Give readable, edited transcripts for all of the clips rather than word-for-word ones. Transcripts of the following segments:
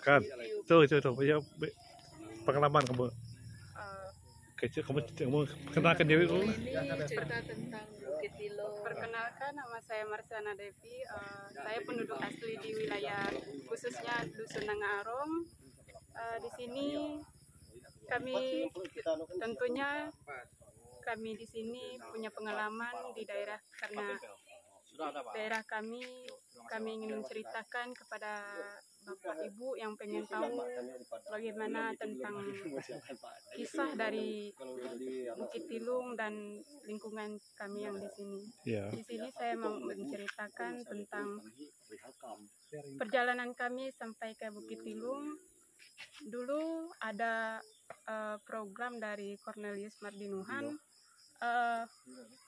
Perkenalkan. Tuh, ya, pengalaman kamu. Kecil, kamu kenalkan diri dulu. Ini cerita tentang Bukit Tilung. Perkenalkan, nama saya Marsiana Devi. Saya penduduk asli di wilayah khususnya Dusun Nanga Arong. Di sini kami tentunya kami di sini punya pengalaman di daerah karena daerah kami ingin menceritakan kepada Bapak Ibu yang pengen tahu bagaimana tentang kisah dari Bukit Tilung dan lingkungan kami yang di sini. Ya. Di sini saya mau menceritakan tentang perjalanan kami sampai ke Bukit Tilung. Dulu ada program dari Cornelius Mardinuhan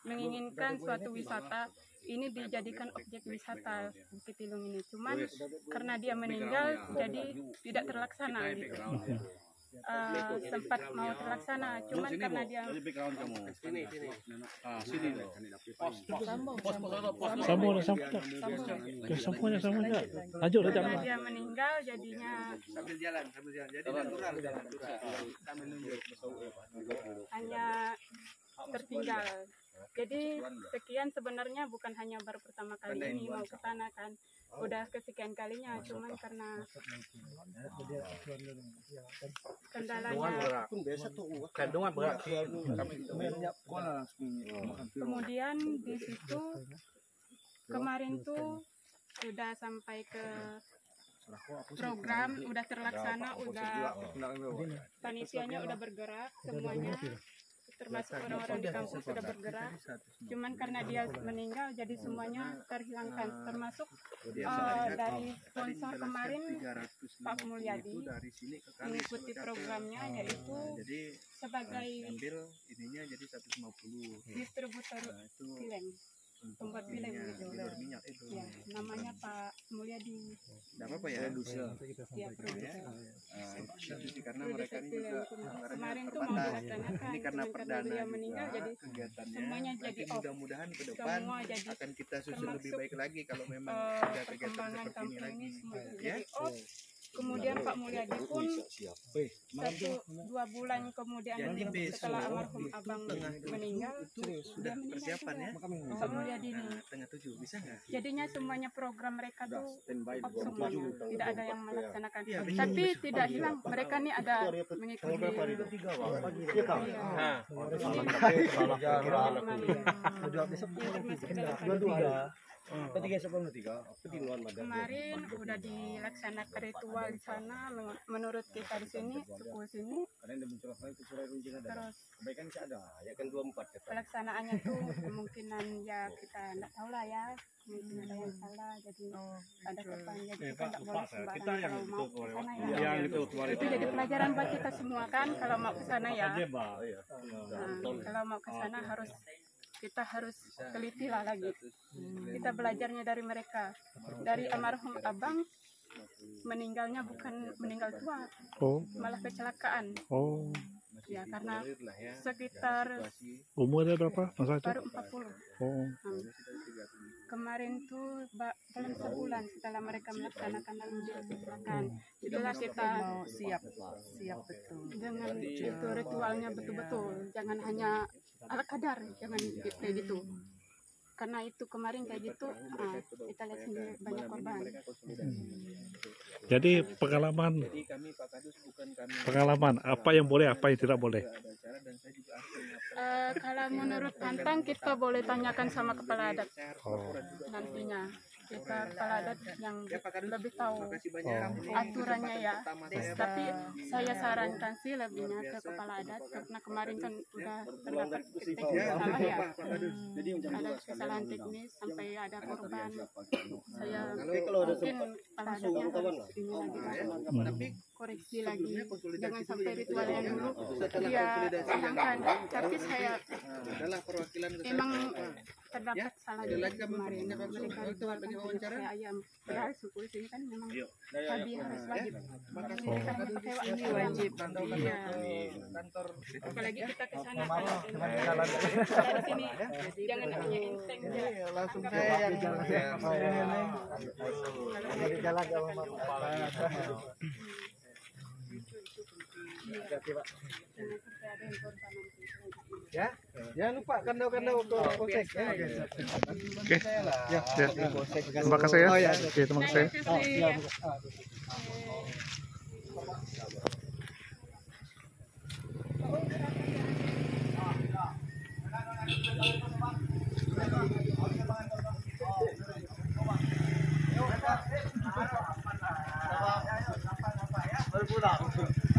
menginginkan suatu wisata ini dijadikan objek wisata Bukit Tilung ini. Cuman karena dia meninggal jadi tidak terlaksana gitu. Sempat mau terlaksana, cuman karena dia karena dia meninggal jadinya hanya tertinggal. Jadi sekian sebenarnya bukan hanya baru pertama kali ini mau ke sana kan, udah kesekian kalinya, cuman karena kendalanya. Kemudian di situ kemarin tuh udah sampai ke program, udah terlaksana, udah panitianya udah bergerak semuanya, termasuk orang-orang di kampus sudah bergerak. Cuman karena dia meninggal jadi semuanya terhilangkan, termasuk dari sponsor kemarin Pak Mulyadi mengikuti programnya, yaitu sebagai distributor film, pembuat film gitu. Ya, namanya Pak Mulyadi. Ya, karena mereka ini juga kemarin tuh mau dilaksanakan, ini karena karena beliau meninggal jadi kegiatannya semuanya jadi off. mudah-mudahan ke depan Semua jadi akan kita susun lebih baik lagi kalau memang ada kegiatan perkembangan seperti ini kampung lagi, ini semua ya. jadi off. Kemudian Pak Mulyadi pun 1-2 bulan kemudian Jadi besok setelah almarhum abang meninggal sudah persiapan ya. Pak Mulyadi ini. Setengah 7 bisa nggak? Jadinya semuanya program mereka tuh off semuanya, tidak ada yang melaksanakan. Iya, Tapi tidak hilang, mereka nih ada mengikuti. Kemarin udah dilaksanakan ritual di sana menurut kita di sini, suku sini. Terus pelaksanaannya tuh kemungkinan ya kita nggak tahu lah ya, mungkin ada yang salah jadi ada kesalahan, jadi kita nggak boleh sembarangan kalau mau ke sana ya. Itu jadi pelajaran buat kita semua kan kalau mau ke sana ya. Nah, kalau mau ke sana kita harus teliti lah lagi. Kita belajarnya dari mereka. Dari almarhum abang meninggalnya bukan meninggal tua, malah kecelakaan. Ya karena sekitar Umurnya berapa? baru 40. Kemarin tuh dalam sebulan setelah mereka melaksanakan lalu kecelakaan, itulah kita siap betul dengan itu ritualnya betul-betul, jangan hanya ala kadar, jangan kayak gitu. Karena itu kemarin kayak gitu, kita lihat sendiri banyak korban. Jadi pengalaman apa yang boleh, apa yang tidak boleh? Kalau menurut Pantang kita boleh tanyakan sama kepala adat nantinya. Kita kepala adat yang lebih tahu aturannya ya. Tapi saya sarankan sih lebihnya ke kepala adat karena kemarin kan udah terdapat salah ya. Ada kesalahan teknis sampai ada korban. Saya mungkin kepala adatnya ini lagi koreksi lagi, jangan sampai ritual yang dulu dia hilangkan. Tapi saya emang terdapat salah Ada di lagi kamu kemarin. punya langsung Mereka waktu dijualkan lagi hanya wawancara. pakai ayam. Padahal suku di sini kan memang babi harus wajib. Makasih. Oh. Mereka hanya pakai Ini ayam. wajib. Iya. Kantor. Apalagi kita ke sana kan. Kita di sini jangan hanya insting. Iya, langsung saya yang Ya, jangan lupa kandau-kandau ke polsek ya. Oke. Ya. Terima kasih ya. Oke, terima kasih. Berpulang.